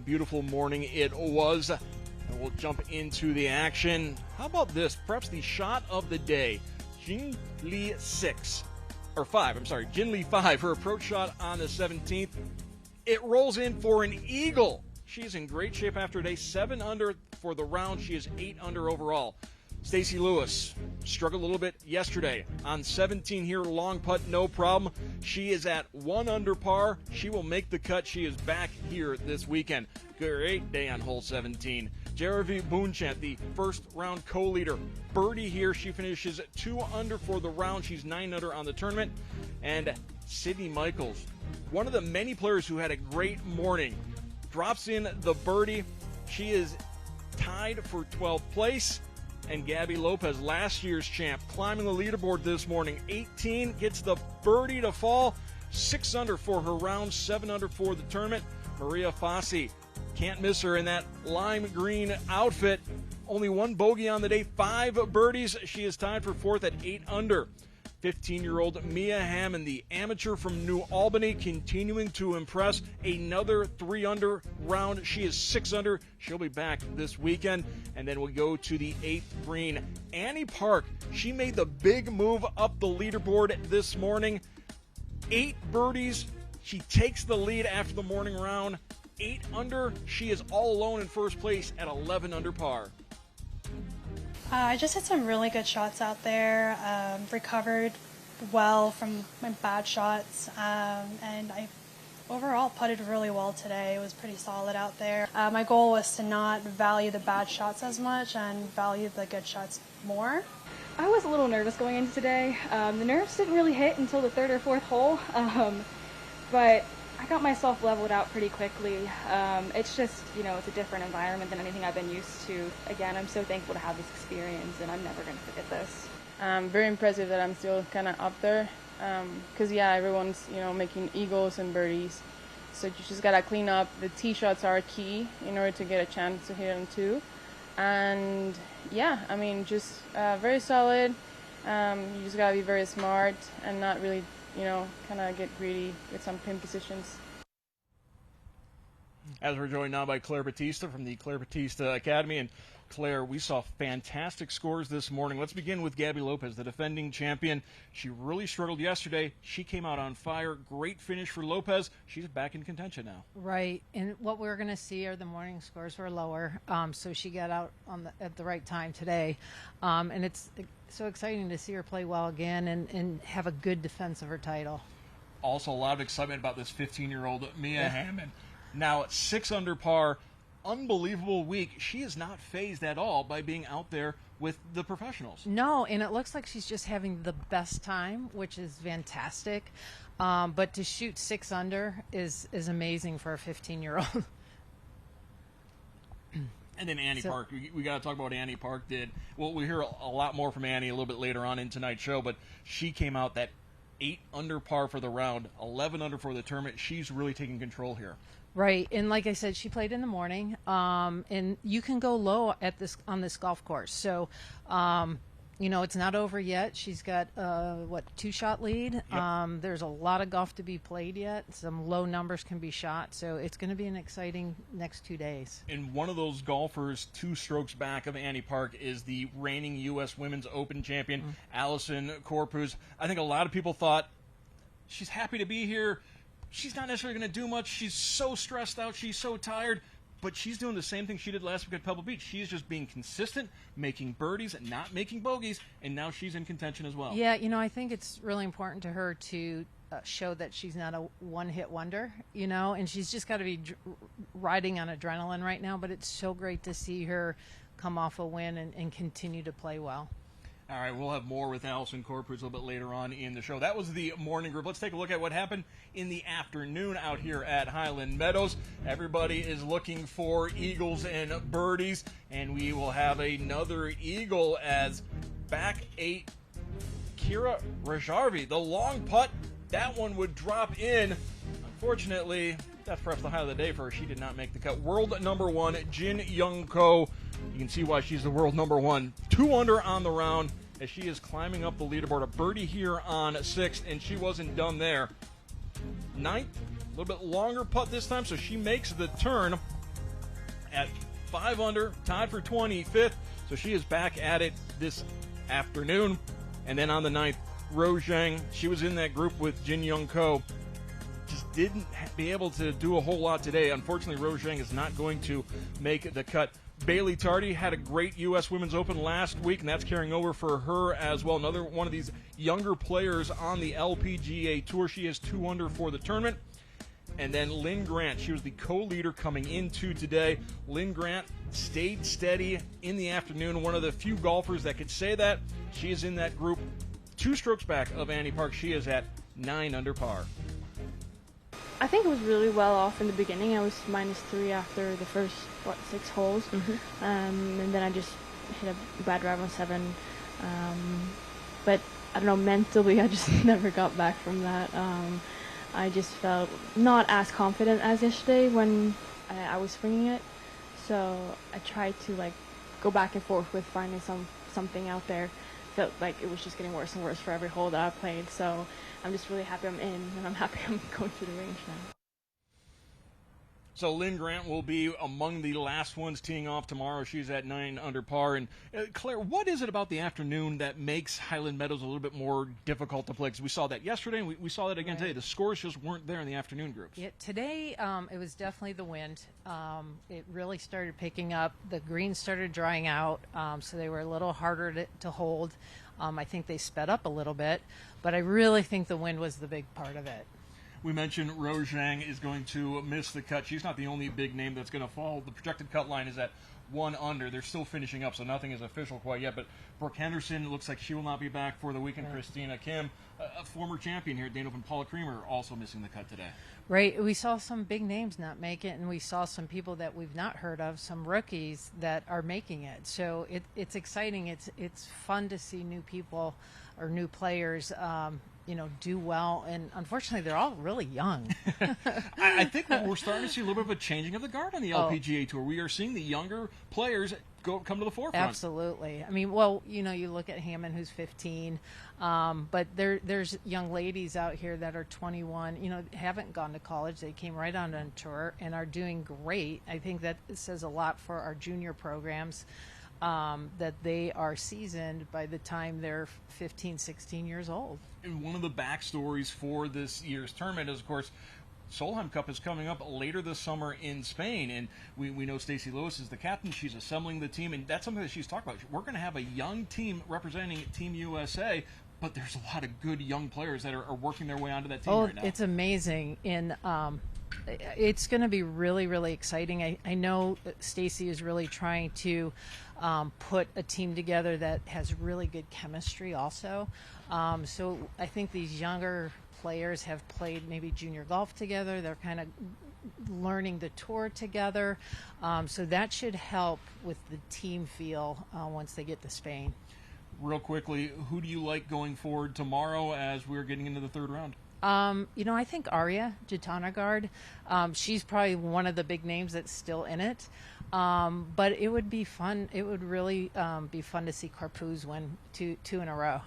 beautiful morning it was. And we'll jump into the action. How about this? Perhaps the shot of the day. Jin Lee 5, her approach shot on the 17th. It rolls in for an eagle. She's in great shape after today. 7 under for the round. She is 8 under overall. Stacy Lewis struggled a little bit yesterday on 17 here, long putt, no problem. She is at 1 under par. She will make the cut. She is back here this weekend. Great day on hole 17. Jeremy Boonchant, the first round co-leader, birdie here. She finishes 2 under for the round. She's 9 under on the tournament. And Sydney Michaels, one of the many players who had a great morning, drops in the birdie. She is tied for 12th place. And Gabby Lopez, last year's champ, climbing the leaderboard this morning. 18, gets the birdie to fall. 6 under for her round, 7 under for the tournament. Maria Fassi, can't miss her in that lime green outfit. Only 1 bogey on the day, 5 birdies. She is tied for 4th at 8 under. 15-year-old Mia Hammond, the amateur from New Albany, continuing to impress. Another 3 under round. She is 6 under. She'll be back this weekend. And then we go to the 8th green. Annie Park, she made the big move up the leaderboard this morning. 8 birdies. She takes the lead after the morning round. 8 under. She is all alone in first place at 11 under par. I just hit some really good shots out there, recovered well from my bad shots, and I overall putted really well today. It was pretty solid out there. My goal was to not value the bad shots as much and value the good shots more. I was a little nervous going into today. The nerves didn't really hit until the 3rd or 4th hole, but I got myself leveled out pretty quickly. It's just, it's a different environment than anything I've been used to. Again, I'm so thankful to have this experience, and I'm never going to forget this. Very impressive that I'm still kind of up there, because, everyone's, making eagles and birdies. So you just got to clean up. The tee shots are key in order to get a chance to hit them too. And, just very solid. You just got to be very smart and not really kind of get greedy with some pin positions. As we're joined now by Claire Batista from the Claire Batista Academy. And Claire, we saw fantastic scores this morning. Let's begin with Gabby Lopez, the defending champion. She really struggled yesterday. She came out on fire. Great finish for Lopez. She's back in contention now. Right, and what we're going to see are the morning scores were lower, so she got out at the right time today. And it's so exciting to see her play well again and have a good defense of her title. Also, a lot of excitement about this 15-year-old Mia Hammond. Now at 6 under par, unbelievable week. She is not phased at all by being out there with the professionals. No, and it looks like she's just having the best time, which is fantastic. But to shoot 6 under is amazing for a 15-year-old. And then Annie Park. We got to talk about what Annie Park did. Well, we hear a lot more from Annie a little bit later on in tonight's show, but she came out that 8 under par for the round, 11 under for the tournament. She's really taking control here. Right, and like I said, she played in the morning, and you can go low on this golf course. So, it's not over yet. She's got 2-shot lead. Yep. There's a lot of golf to be played yet. Some low numbers can be shot, so it's going to be an exciting next 2 days. And one of those golfers 2 strokes back of Annie Park is the reigning U.S. Women's Open champion, Allison Corpuz. I think a lot of people thought she's happy to be here. She's not necessarily going to do much. She's so stressed out. She's so tired. But she's doing the same thing she did last week at Pebble Beach. She's just being consistent, making birdies, not making bogeys, and now she's in contention as well. Yeah, I think it's really important to her to show that she's not a one-hit wonder, and she's just got to be riding on adrenaline right now. But it's so great to see her come off a win and continue to play well. All right, we'll have more with Allison Corpuz a little bit later on in the show. That was the morning group. Let's take a look at what happened in the afternoon out here at Highland Meadows. Everybody is looking for eagles and birdies, and we will have another eagle as back 8, Kira Rajarvi. The long putt, that one would drop in. Unfortunately, that's perhaps the highlight of the day for her. She did not make the cut. World number 1, Jin Young Ko. You can see why she's the world number 1. 2 under on the round as she is climbing up the leaderboard. A birdie here on 6th, and she wasn't done there. 9th, a little bit longer putt this time, so she makes the turn. at 5 under, tied for 25th. So she is back at it this afternoon. And then on the 9th, Rose Zhang, she was in that group with Jin Young Ko. Just didn't be able to do a whole lot today. Unfortunately, Rose Zhang is not going to make the cut. Bailey Tardy had a great U.S. Women's Open last week, and that's carrying over for her as well. Another one of these younger players on the LPGA Tour. She is 2 under for the tournament. And then Lynn Grant, she was the co-leader coming into today. Lynn Grant stayed steady in the afternoon. One of the few golfers that could say that. She is in that group 2 strokes back of Annie Park. She is at 9 under par. I think it was really well off in the beginning. I was -3 after the first, 6 holes. And then I just hit a bad drive on 7. But I don't know, mentally I just never got back from that. I just felt not as confident as yesterday when I was swinging it. So I tried to go back and forth with finding something out there. Felt like it was just getting worse and worse for every hole that I played. So I'm just really happy I'm in, and I'm happy I'm going to the range now. So Lynn Grant will be among the last ones teeing off tomorrow. She's at 9 under par. And Claire, what is it about the afternoon that makes Highland Meadows a little bit more difficult to play? Because we saw that yesterday, and we saw that again today. The scores just weren't there in the afternoon groups. Yeah, today it was definitely the wind. It really started picking up. The greens started drying out, so they were a little harder to hold. I think they sped up a little bit, but I really think the wind was the big part of it. We mentioned Rose Zhang is going to miss the cut. She's not the only big name that's going to fall. The projected cut line is at 1 under. They're still finishing up, so nothing is official quite yet. But Brooke Henderson looks like she will not be back for the weekend. Right. Christina Kim, a former champion here at Dane Open, Paula Creamer, also missing the cut today. Right. We saw some big names not make it, and we saw some people that we've not heard of, some rookies that are making it. So it's exciting. It's fun to see new people or new players do well, and unfortunately they're all really young. I think we're starting to see a little bit of a changing of the guard on the LPGA Tour. We are seeing the younger players come to the forefront. Absolutely. I mean, well, you look at Hammond, who's 15, but there's young ladies out here that are 21, haven't gone to college. They came right on tour and are doing great. I think that says a lot for our junior programs. That they are seasoned by the time they're 15, 16 years old. And one of the backstories for this year's tournament is, of course, Solheim Cup is coming up later this summer in Spain, and we know Stacey Lewis is the captain. She's assembling the team, and that's something that she's talked about. We're going to have a young team representing Team USA, but there's a lot of good young players that are working their way onto that team right now. It's amazing. And it's going to be really, really exciting. I know Stacey is really trying to put a team together that has really good chemistry also. So I think these younger players have played maybe junior golf together. They're kind of learning the tour together. So that should help with the team feel once they get to Spain. Real quickly, who do you like going forward tomorrow as we're getting into the third round? I think Arya Jatanagarde, she's probably one of the big names that's still in it. But it would be fun. It would really be fun to see Karpuz win two in a row.